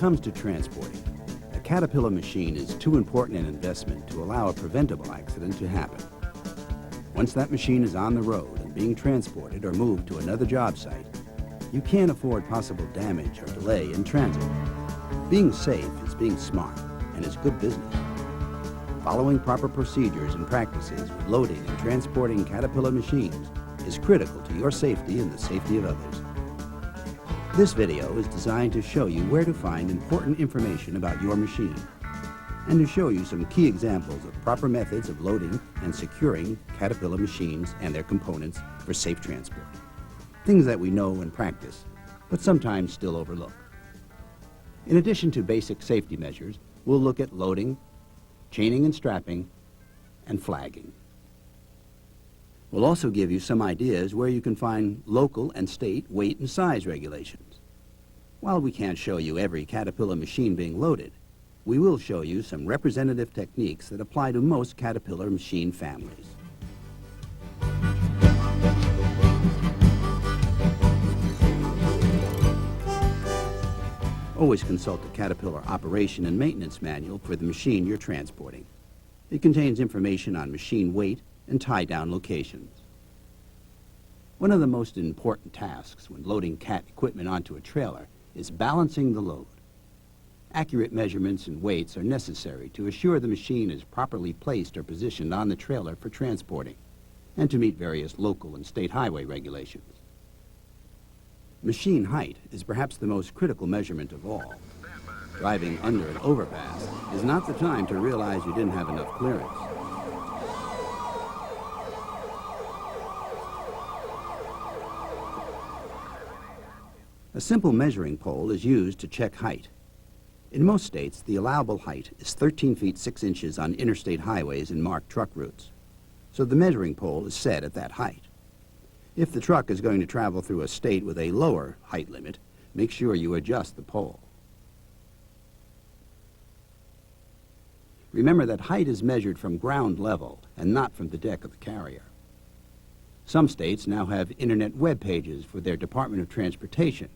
comes to transporting, a Caterpillar machine is too important an investment to allow a preventable accident to happen. Once that machine is on the road and being transported or moved to another job site, you can't afford possible damage or delay in transit. Being safe is being smart and is good business. Following proper procedures and practices with loading and transporting Caterpillar machines is critical to your safety and the safety of others. This video is designed to show you where to find important information about your machine and to show you some key examples of proper methods of loading and securing Caterpillar machines and their components for safe transport. Things that we know and practice, but sometimes still overlook. In addition to basic safety measures, we'll look at loading, chaining and strapping, and flagging. We'll also give you some ideas where you can find local and state weight and size regulations. While we can't show you every Caterpillar machine being loaded, we will show you some representative techniques that apply to most Caterpillar machine families. Always consult the Caterpillar operation and maintenance manual for the machine you're transporting. It contains information on machine weight and tie-down locations. One of the most important tasks when loading Cat equipment onto a trailer is balancing the load. Accurate measurements and weights are necessary to assure the machine is properly placed or positioned on the trailer for transporting and to meet various local and state highway regulations. Machine height is perhaps the most critical measurement of all. Driving under an overpass is not the time to realize you didn't have enough clearance. A simple measuring pole is used to check height. In most states, the allowable height is 13 feet 6 inches on interstate highways and marked truck routes. So the measuring pole is set at that height. If the truck is going to travel through a state with a lower height limit, make sure you adjust the pole. Remember that height is measured from ground level and not from the deck of the carrier. Some states now have internet web pages for their Department of Transportation,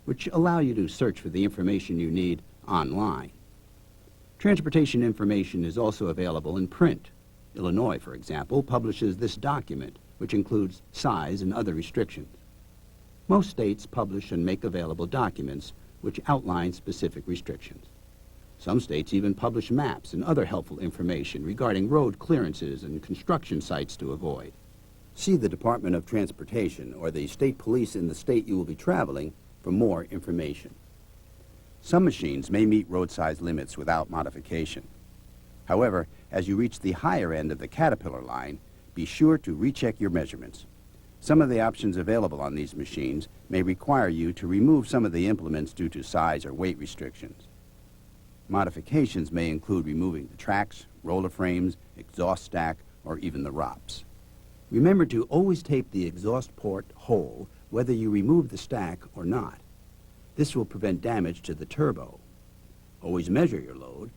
which allow you to search for the information you need online. Transportation information is also available in print. Illinois, for example, publishes this document, which includes size and other restrictions. Most states publish and make available documents which outline specific restrictions. Some states even publish maps and other helpful information regarding road clearances and construction sites to avoid. See the Department of Transportation or the state police in the state you will be traveling for more information. Some machines may meet road size limits without modification. However, as you reach the higher end of the Caterpillar line, be sure to recheck your measurements. Some of the options available on these machines may require you to remove some of the implements due to size or weight restrictions. Modifications may include removing the tracks, roller frames, exhaust stack, or even the ROPS. Remember to always tape the exhaust port whole, whether you remove the stack or not. This will prevent damage to the turbo. Always measure your load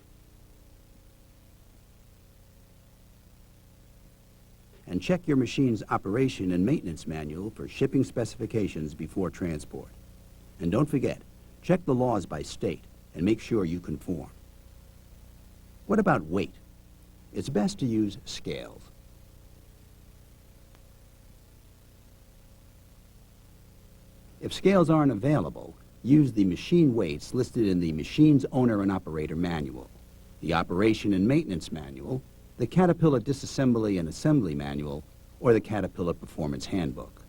and check your machine's operation and maintenance manual for shipping specifications before transport. And don't forget, check the laws by state and make sure you conform. What about weight? It's best to use scales. If scales aren't available, use the machine weights listed in the Machine's Owner and Operator Manual, the Operation and Maintenance Manual, the Caterpillar Disassembly and Assembly Manual, or the Caterpillar Performance Handbook.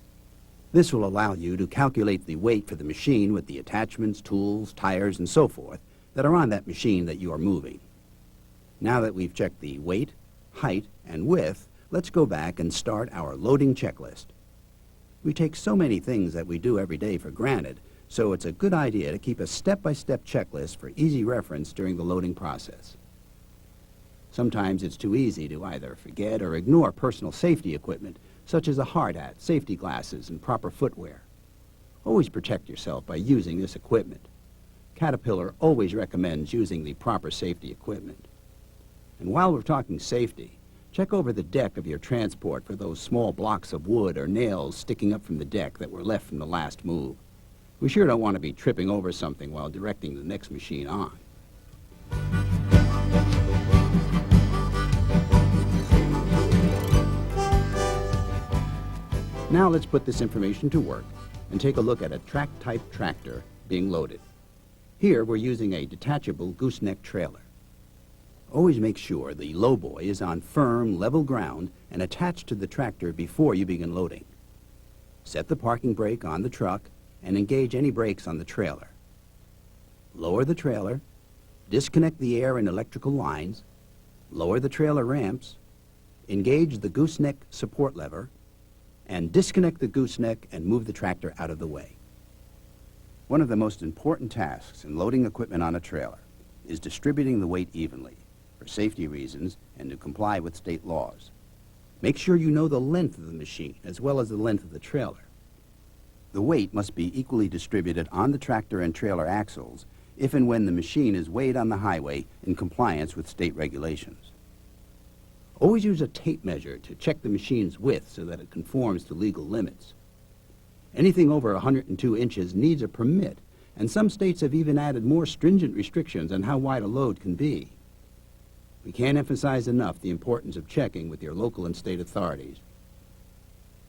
This will allow you to calculate the weight for the machine with the attachments, tools, tires, and so forth that are on that machine that you are moving. Now that we've checked the weight, height, and width, let's go back and start our loading checklist. We take so many things that we do every day for granted, so it's a good idea to keep a step-by-step checklist for easy reference during the loading process. Sometimes it's too easy to either forget or ignore personal safety equipment, such as a hard hat, safety glasses, and proper footwear. Always protect yourself by using this equipment. Caterpillar always recommends using the proper safety equipment. And while we're talking safety, check over the deck of your transport for those small blocks of wood or nails sticking up from the deck that were left from the last move. We sure don't want to be tripping over something while directing the next machine on. Now let's put this information to work and take a look at a track-type tractor being loaded. Here we're using a detachable gooseneck trailer. Always make sure the lowboy is on firm, level ground and attached to the tractor before you begin loading. Set the parking brake on the truck and engage any brakes on the trailer. Lower the trailer, disconnect the air and electrical lines, lower the trailer ramps, engage the gooseneck support lever, and disconnect the gooseneck and move the tractor out of the way. One of the most important tasks in loading equipment on a trailer is distributing the weight evenly for safety reasons and to comply with state laws. Make sure you know the length of the machine as well as the length of the trailer. The weight must be equally distributed on the tractor and trailer axles if and when the machine is weighed on the highway in compliance with state regulations. Always use a tape measure to check the machine's width so that it conforms to legal limits. Anything over 102 inches needs a permit, and some states have even added more stringent restrictions on how wide a load can be. We can't emphasize enough the importance of checking with your local and state authorities.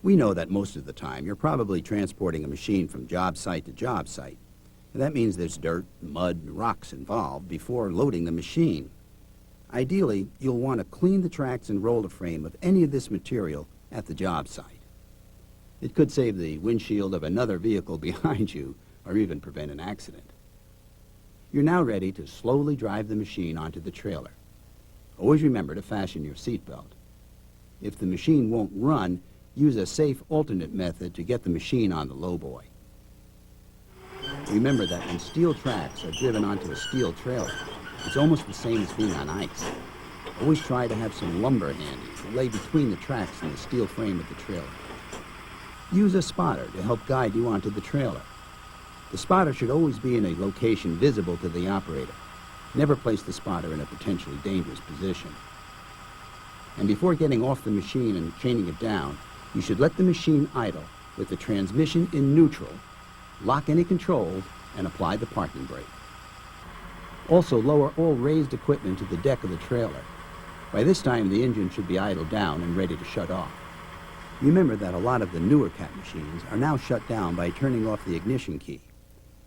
We know that most of the time you're probably transporting a machine from job site to job site. That means there's dirt, mud, and rocks involved before loading the machine. Ideally, you'll want to clean the tracks and roller frame of any of this material at the job site. It could save the windshield of another vehicle behind you or even prevent an accident. You're now ready to slowly drive the machine onto the trailer. Always remember to fasten your seatbelt. If the machine won't run, use a safe alternate method to get the machine on the lowboy. Remember that when steel tracks are driven onto a steel trailer, it's almost the same as being on ice. Always try to have some lumber handy to lay between the tracks and the steel frame of the trailer. Use a spotter to help guide you onto the trailer. The spotter should always be in a location visible to the operator. Never place the spotter in a potentially dangerous position. And before getting off the machine and chaining it down, you should let the machine idle with the transmission in neutral, lock any controls, and apply the parking brake. Also, lower all raised equipment to the deck of the trailer. By this time, the engine should be idled down and ready to shut off. Remember that a lot of the newer Cat machines are now shut down by turning off the ignition key,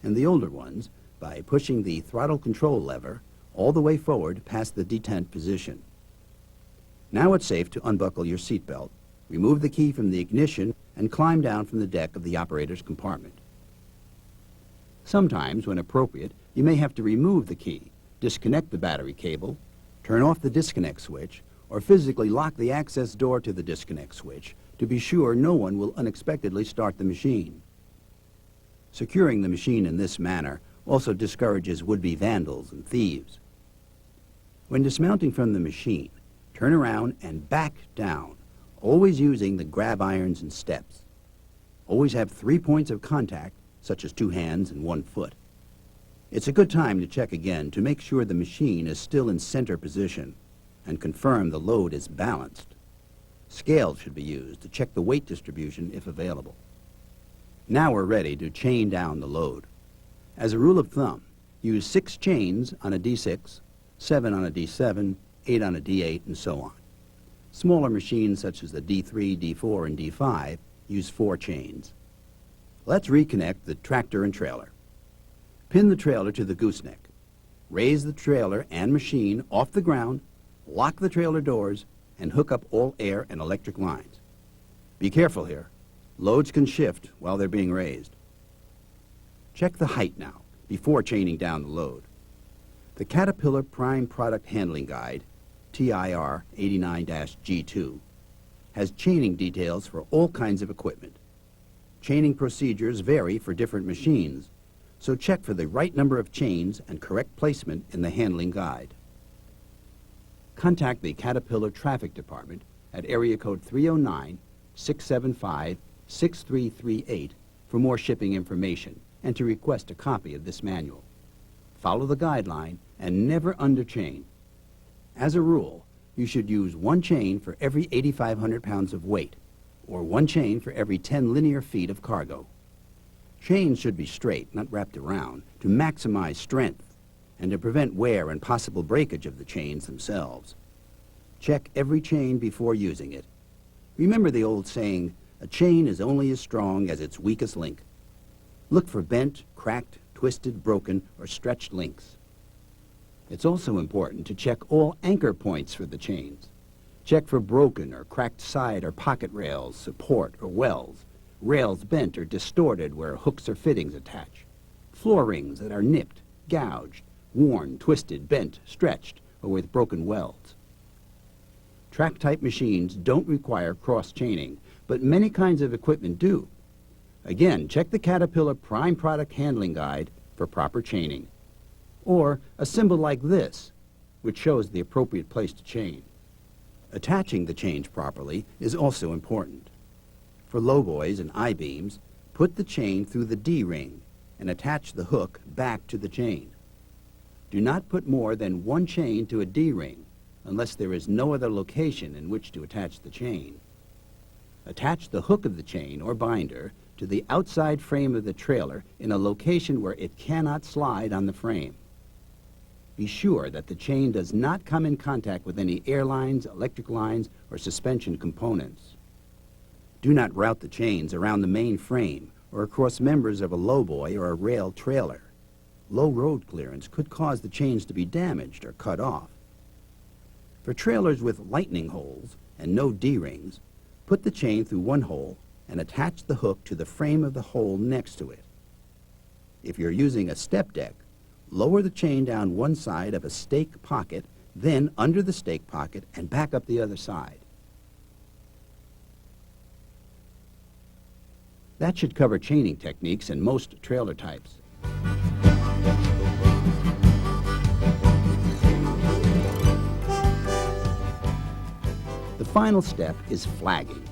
and the older ones by pushing the throttle control lever all the way forward past the detent position. Now it's safe to unbuckle your seatbelt, remove the key from the ignition, and climb down from the deck of the operator's compartment. Sometimes, when appropriate, you may have to remove the key, disconnect the battery cable, turn off the disconnect switch, or physically lock the access door to the disconnect switch to be sure no one will unexpectedly start the machine. Securing the machine in this manner also discourages would-be vandals and thieves. When dismounting from the machine, turn around and back down, always using the grab irons and steps. Always have 3 points of contact, such as 2 hands and 1 foot. It's a good time to check again to make sure the machine is still in center position and confirm the load is balanced. Scales should be used to check the weight distribution if available. Now we're ready to chain down the load. As a rule of thumb, use 6 chains on a D6, 7 on a D7, 8 on a D8, and so on. Smaller machines such as the D3, D4, and D5 use 4 chains. Let's reconnect the tractor and trailer. Pin the trailer to the gooseneck. Raise the trailer and machine off the ground, lock the trailer doors, and hook up all air and electric lines. Be careful here. Loads can shift while they're being raised. Check the height now, before chaining down the load. The Caterpillar Prime Product Handling Guide, TIR 89-G2, has chaining details for all kinds of equipment. Chaining procedures vary for different machines, so check for the right number of chains and correct placement in the handling guide. Contact the Caterpillar Traffic Department at area code 309-675-6338 for more shipping information and to request a copy of this manual. Follow the guideline and never underchain. As a rule, you should use 1 chain for every 8,500 pounds of weight, or 1 chain for every 10 linear feet of cargo. Chains should be straight, not wrapped around, to maximize strength and to prevent wear and possible breakage of the chains themselves. Check every chain before using it. Remember the old saying, a chain is only as strong as its weakest link. Look for bent, cracked, twisted, broken, or stretched links. It's also important to check all anchor points for the chains. Check for broken or cracked side or pocket rails, support, or wells, rails bent or distorted where hooks or fittings attach, floor rings that are nipped, gouged, worn, twisted, bent, stretched, or with broken welds. Track-type machines don't require cross-chaining, but many kinds of equipment do. Again, check the Caterpillar Prime Product Handling Guide for proper chaining. Or a symbol like this, which shows the appropriate place to chain. Attaching the chains properly is also important. For lowboys and I-beams, put the chain through the D-ring and attach the hook back to the chain. Do not put more than one chain to a D-ring unless there is no other location in which to attach the chain. Attach the hook of the chain or binder to the outside frame of the trailer in a location where it cannot slide on the frame. Be sure that the chain does not come in contact with any air lines, electric lines, or suspension components. Do not route the chains around the main frame or across members of a lowboy or a rail trailer. Low road clearance could cause the chains to be damaged or cut off. For trailers with lightning holes and no D-rings, put the chain through one hole and attach the hook to the frame of the hole next to it. If you're using a step deck, lower the chain down one side of a stake pocket, then under the stake pocket and back up the other side. That should cover chaining techniques in most trailer types. The final step is flagging.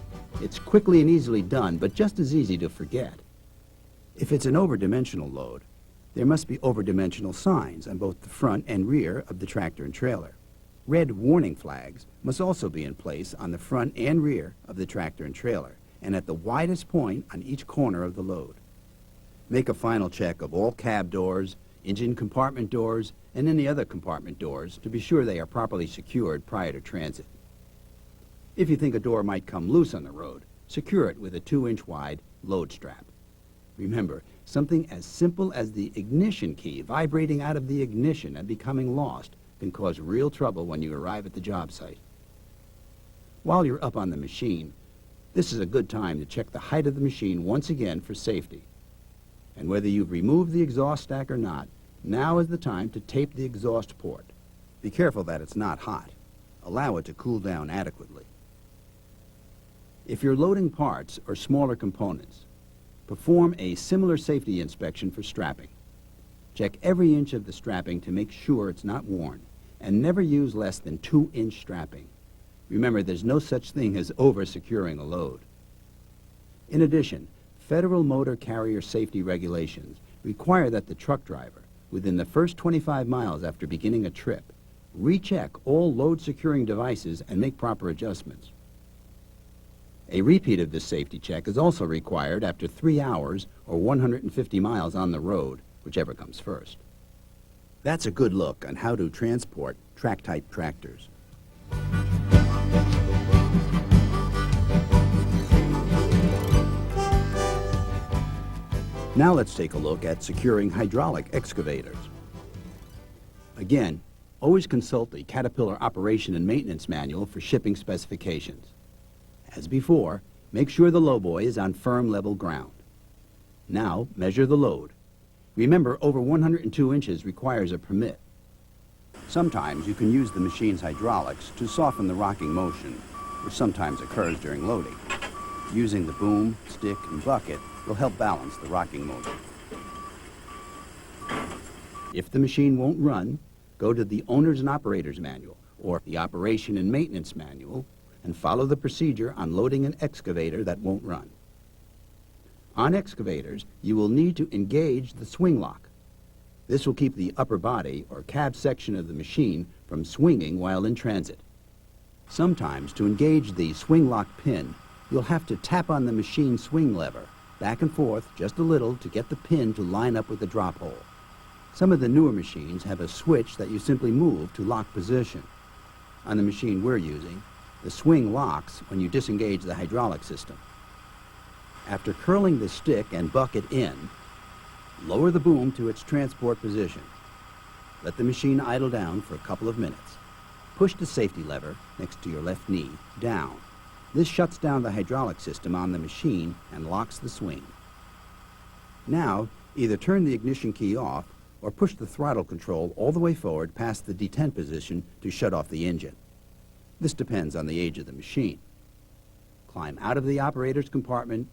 It's quickly and easily done, but just as easy to forget. If it's an overdimensional load, there must be overdimensional signs on both the front and rear of the tractor and trailer. Red warning flags must also be in place on the front and rear of the tractor and trailer, and at the widest point on each corner of the load. Make a final check of all cab doors, engine compartment doors, and any other compartment doors to be sure they are properly secured prior to transit. If you think a door might come loose on the road, secure it with a 2-inch wide load strap. Remember, something as simple as the ignition key vibrating out of the ignition and becoming lost can cause real trouble when you arrive at the job site. While you're up on the machine, this is a good time to check the height of the machine once again for safety. And whether you've removed the exhaust stack or not, now is the time to tape the exhaust port. Be careful that it's not hot. Allow it to cool down adequately. If you're loading parts or smaller components, perform a similar safety inspection for strapping. Check every inch of the strapping to make sure it's not worn, and never use less than 2-inch strapping. Remember, there's no such thing as over-securing a load. In addition, federal motor carrier safety regulations require that the truck driver, within the first 25 miles after beginning a trip, recheck all load-securing devices and make proper adjustments. A repeat of this safety check is also required after 3 hours or 150 miles on the road, whichever comes first. That's a good look on how to transport track-type tractors. Now let's take a look at securing hydraulic excavators. Again, always consult the Caterpillar Operation and Maintenance Manual for shipping specifications. As before, make sure the lowboy is on firm level ground. Now, measure the load. Remember, over 102 inches requires a permit. Sometimes you can use the machine's hydraulics to soften the rocking motion, which sometimes occurs during loading. Using the boom, stick, and bucket will help balance the rocking motion. If the machine won't run, go to the Owner's and Operator's Manual or the Operation and Maintenance Manual and follow the procedure on loading an excavator that won't run. On excavators, you will need to engage the swing lock. This will keep the upper body or cab section of the machine from swinging while in transit. Sometimes, to engage the swing lock pin, you'll have to tap on the machine swing lever, back and forth just a little to get the pin to line up with the drop hole. Some of the newer machines have a switch that you simply move to lock position. On the machine we're using, the swing locks when you disengage the hydraulic system. After curling the stick and bucket in, lower the boom to its transport position. Let the machine idle down for a couple of minutes. Push the safety lever next to your left knee down. This shuts down the hydraulic system on the machine and locks the swing. Now, either turn the ignition key off or push the throttle control all the way forward past the detent position to shut off the engine. This depends on the age of the machine. Climb out of the operator's compartment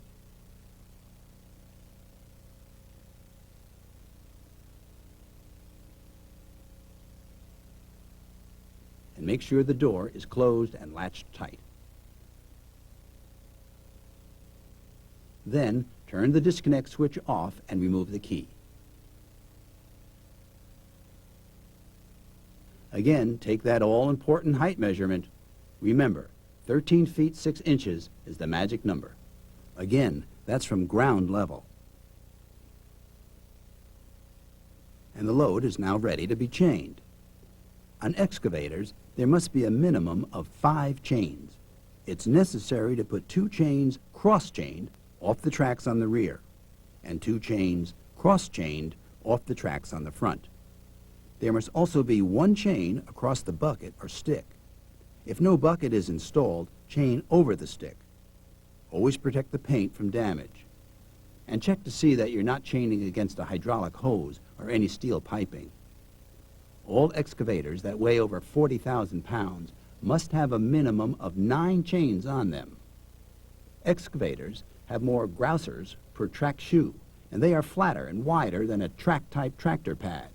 and make sure the door is closed and latched tight. Then, turn the disconnect switch off and remove the key. Again, take that all-important height measurement. Remember, 13 feet 6 inches is the magic number. Again, that's from ground level. And the load is now ready to be chained. On excavators, there must be a minimum of 5 chains. It's necessary to put 2 chains cross-chained off the tracks on the rear, and 2 chains cross-chained off the tracks on the front. There must also be 1 chain across the bucket or stick. If no bucket is installed, chain over the stick. Always protect the paint from damage. And check to see that you're not chaining against a hydraulic hose or any steel piping. All excavators that weigh over 40,000 pounds must have a minimum of 9 chains on them. Excavators have more grousers per track shoe, and they are flatter and wider than a track-type tractor pad.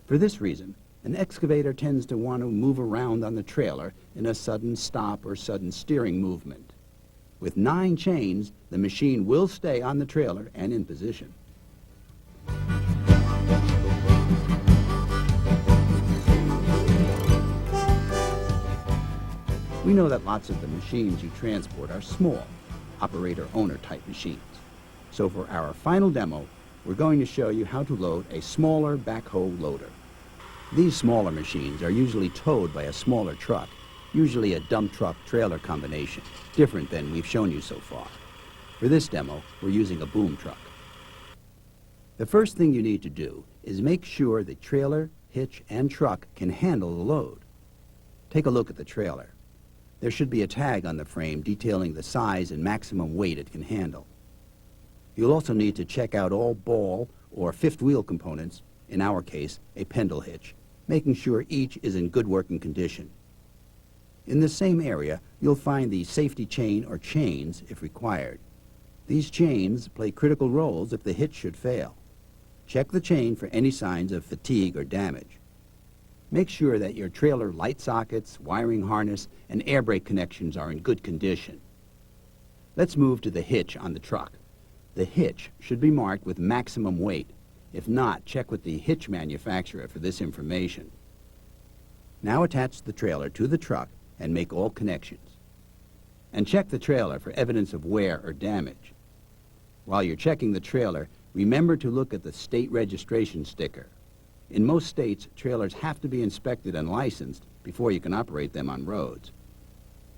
For this reason, an excavator tends to want to move around on the trailer in a sudden stop or sudden steering movement. With 9 chains, the machine will stay on the trailer and in position. We know that lots of the machines you transport are small, operator-owner type machines. So for our final demo, we're going to show you how to load a smaller backhoe loader. These smaller machines are usually towed by a smaller truck, usually a dump truck trailer combination, different than we've shown you so far. For this demo, we're using a boom truck. The first thing you need to do is make sure the trailer, hitch, and truck can handle the load. Take a look at the trailer. There should be a tag on the frame detailing the size and maximum weight it can handle. You'll also need to check out all ball or fifth wheel components, in our case, a pendle hitch, making sure each is in good working condition. In the same area, you'll find the safety chain or chains if required. These chains play critical roles if the hitch should fail. Check the chain for any signs of fatigue or damage. Make sure that your trailer light sockets, wiring harness, and air brake connections are in good condition. Let's move to the hitch on the truck. The hitch should be marked with maximum weight. If not, check with the hitch manufacturer for this information. Now attach the trailer to the truck and make all connections. And check the trailer for evidence of wear or damage. While you're checking the trailer, remember to look at the state registration sticker. In most states, trailers have to be inspected and licensed before you can operate them on roads.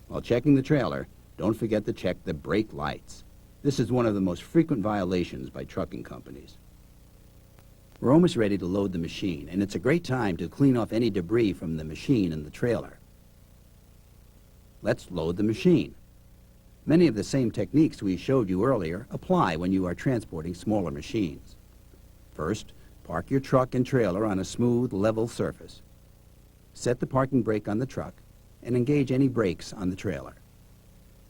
While checking the trailer, don't forget to check the brake lights. This is one of the most frequent violations by trucking companies. We're almost ready to load the machine, and it's a great time to clean off any debris from the machine and the trailer. Let's load the machine. Many of the same techniques we showed you earlier apply when you are transporting smaller machines. First, park your truck and trailer on a smooth, level surface. Set the parking brake on the truck and engage any brakes on the trailer.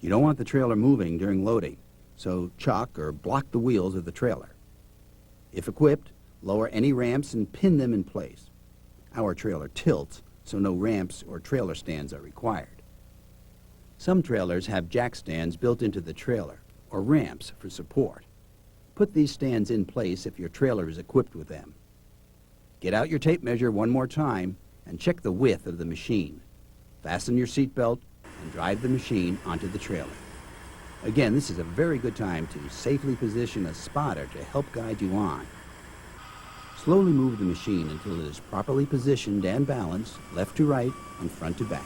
You don't want the trailer moving during loading, so chuck or block the wheels of the trailer. If equipped, lower any ramps and pin them in place. Our trailer tilts, so no ramps or trailer stands are required. Some trailers have jack stands built into the trailer, or ramps for support. Put these stands in place if your trailer is equipped with them. Get out your tape measure one more time and check the width of the machine. Fasten your seatbelt and drive the machine onto the trailer. Again, this is a very good time to safely position a spotter to help guide you on. Slowly move the machine until it is properly positioned and balanced, left to right and front to back.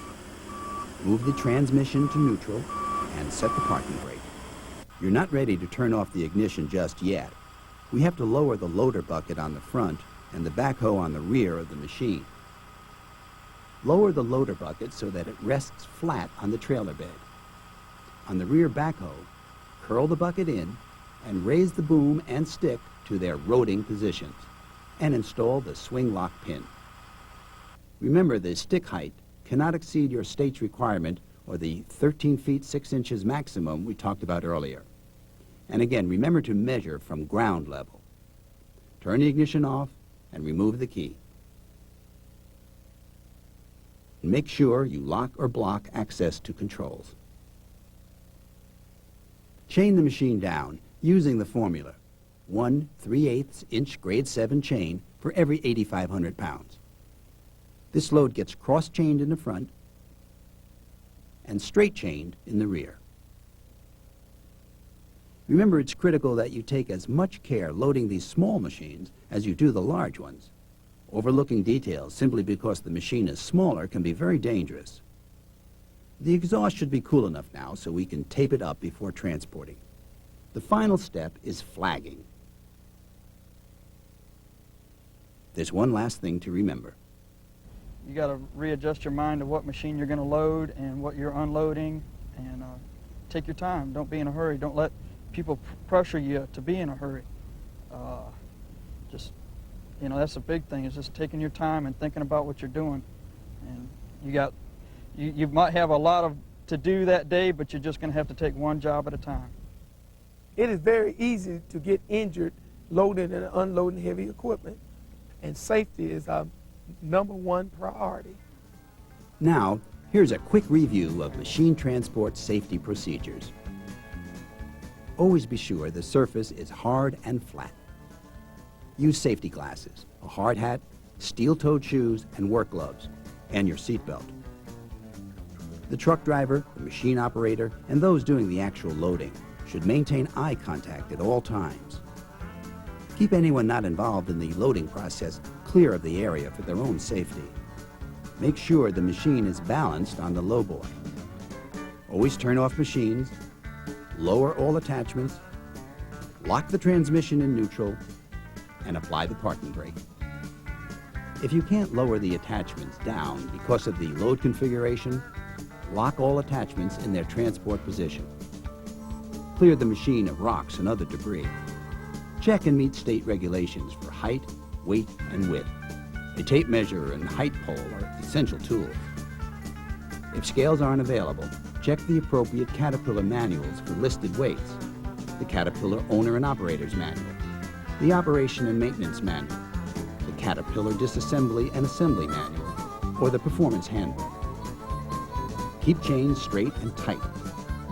Move the transmission to neutral and set the parking brake. You're not ready to turn off the ignition just yet. We have to lower the loader bucket on the front and the backhoe on the rear of the machine. Lower the loader bucket so that it rests flat on the trailer bed. On the rear backhoe, curl the bucket in and raise the boom and stick to their rotating positions and install the swing lock pin. Remember, the stick height cannot exceed your state's requirement or the 13 feet 6 inches maximum we talked about earlier. And again, remember to measure from ground level. Turn the ignition off and remove the key. Make sure you lock or block access to controls. Chain the machine down using the formula 1 3/8 inch grade 7 chain for every 8,500 pounds. This load gets cross-chained in the front and straight-chained in the rear. Remember, it's critical that you take as much care loading these small machines as you do the large ones. Overlooking details simply because the machine is smaller can be very dangerous. The exhaust should be cool enough now so we can tape it up before transporting. The final step is flagging. There's one last thing to remember. You got to readjust your mind to what machine you're going to load and what you're unloading, and take your time. Don't be in a hurry. Don't let people pressure you to be in a hurry. Just, you know, that's the big thing, is just taking your time and thinking about what you're doing. And you might have a lot to do that day, but you're just going to have to take one job at a time. It is very easy to get injured loading and unloading heavy equipment, and safety is our #1 priority. Now, here's a quick review of machine transport safety procedures. Always be sure the surface is hard and flat. Use safety glasses, a hard hat, steel-toed shoes, and work gloves, and your seatbelt. The truck driver, the machine operator, and those doing the actual loading should maintain eye contact at all times. Keep anyone not involved in the loading process clear of the area for their own safety. Make sure the machine is balanced on the lowboy. Always turn off machines, lower all attachments, lock the transmission in neutral, and apply the parking brake. If you can't lower the attachments down because of the load configuration, lock all attachments in their transport position. Clear the machine of rocks and other debris. Check and meet state regulations for height, weight, and width. A tape measure and height pole are essential tools. If scales aren't available, check the appropriate Caterpillar manuals for listed weights, the Caterpillar Owner and Operator's Manual, the Operation and Maintenance Manual, the Caterpillar Disassembly and Assembly Manual, or the Performance Handbook. Keep chains straight and tight.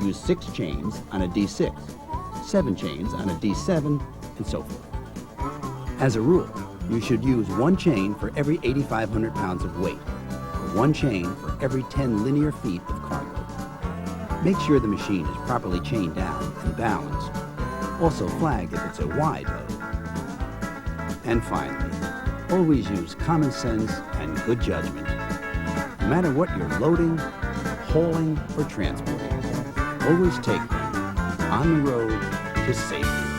Use 6 chains on a D6, 7 chains on a D7, and so forth. As a rule, you should use 1 chain for every 8,500 pounds of weight, or 1 chain for every 10 linear feet of cargo. Make sure the machine is properly chained down and balanced. Also flag if it's a wide load. And finally, always use common sense and good judgment. No matter what you're loading, hauling, or transporting, always take them on the road to safety.